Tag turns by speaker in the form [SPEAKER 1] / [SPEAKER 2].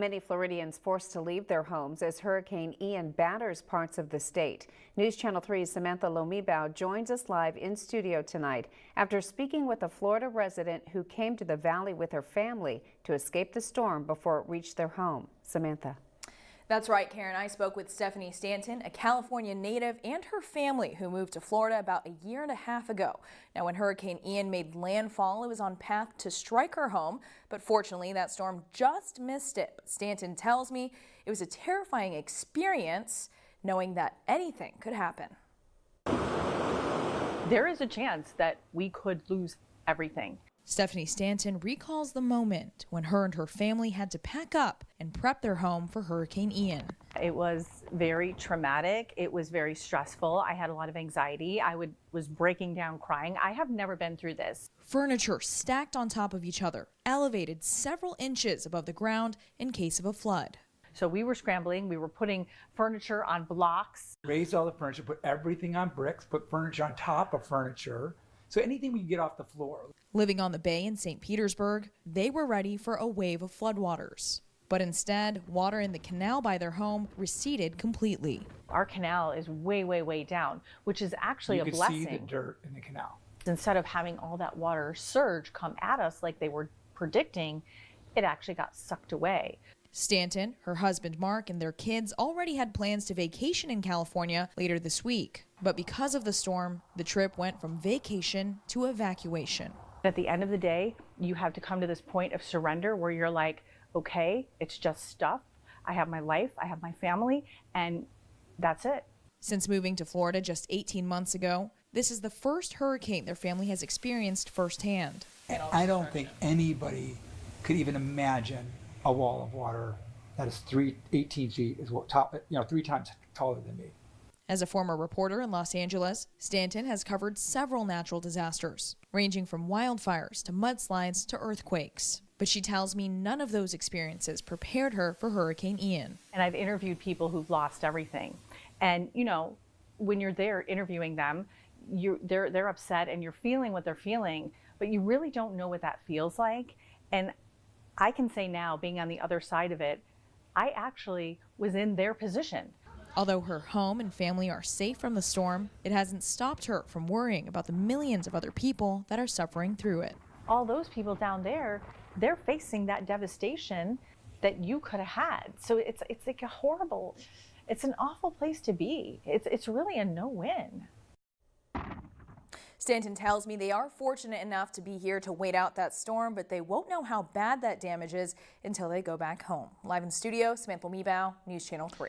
[SPEAKER 1] Many Floridians forced to leave their homes as Hurricane Ian batters parts of the state. News Channel 3's Samantha Lomibao joins us live in studio tonight after speaking with a Florida resident who came to the valley with her family to escape the storm before it reached their home. Samantha.
[SPEAKER 2] That's right, Karen. I spoke with Stephanie Stanton, a California native, and her family who moved to Florida about a year and a half ago. Now, when Hurricane Ian made landfall, it was on path to strike her home, but fortunately that storm just missed it. But Stanton tells me it was a terrifying experience knowing that anything could happen.
[SPEAKER 3] There is a chance that we could lose everything.
[SPEAKER 2] Stephanie Stanton recalls the moment when her and her family had to pack up and prep their home for Hurricane Ian.
[SPEAKER 3] It was very traumatic. It was very stressful. I had a lot of anxiety. I was breaking down crying. I have never been through this.
[SPEAKER 2] Furniture stacked on top of each other, elevated several inches above the ground in case of a flood.
[SPEAKER 3] So we were scrambling. We were putting furniture on blocks.
[SPEAKER 4] Raised all the furniture, put everything on bricks, put furniture on top of furniture. So anything we can get off the floor.
[SPEAKER 2] Living on the bay in St. Petersburg, they were ready for a wave of floodwaters. But instead, water in the canal by their home receded completely.
[SPEAKER 3] Our canal is way, way, way down, which is actually a blessing.
[SPEAKER 4] You could see the dirt in the canal.
[SPEAKER 3] Instead of having all that water surge come at us like they were predicting, it actually got sucked away.
[SPEAKER 2] Stanton, her husband Mark, and their kids already had plans to vacation in California later this week. But because of the storm, the trip went from vacation to evacuation.
[SPEAKER 3] At the end of the day, you have to come to this point of surrender where you're like, okay, it's just stuff. I have my life, I have my family, and that's it.
[SPEAKER 2] Since moving to Florida just 18 months ago, this is the first hurricane their family has experienced firsthand.
[SPEAKER 4] I don't think anybody could even imagine a wall of water that is 18 feet, is what top, 3 times taller than me.
[SPEAKER 2] As a former reporter in Los Angeles, Stanton has covered several natural disasters, ranging from wildfires to mudslides to earthquakes. But she tells me none of those experiences prepared her for Hurricane Ian.
[SPEAKER 3] And I've interviewed people who've lost everything. And, when you're there interviewing them, they're upset and you're feeling what they're feeling, but you really don't know what that feels like. And I can say now, being on the other side of it, I actually was in their position.
[SPEAKER 2] Although her home and family are safe from the storm, it hasn't stopped her from worrying about the millions of other people that are suffering through it.
[SPEAKER 3] All those people down there, they're facing that devastation that you could have had. So it's like it's an awful place to be. It's really a no-win.
[SPEAKER 2] Stanton tells me they are fortunate enough to be here to wait out that storm, but they won't know how bad that damage is until they go back home. Live in studio, Samantha Lomibao, News Channel 3.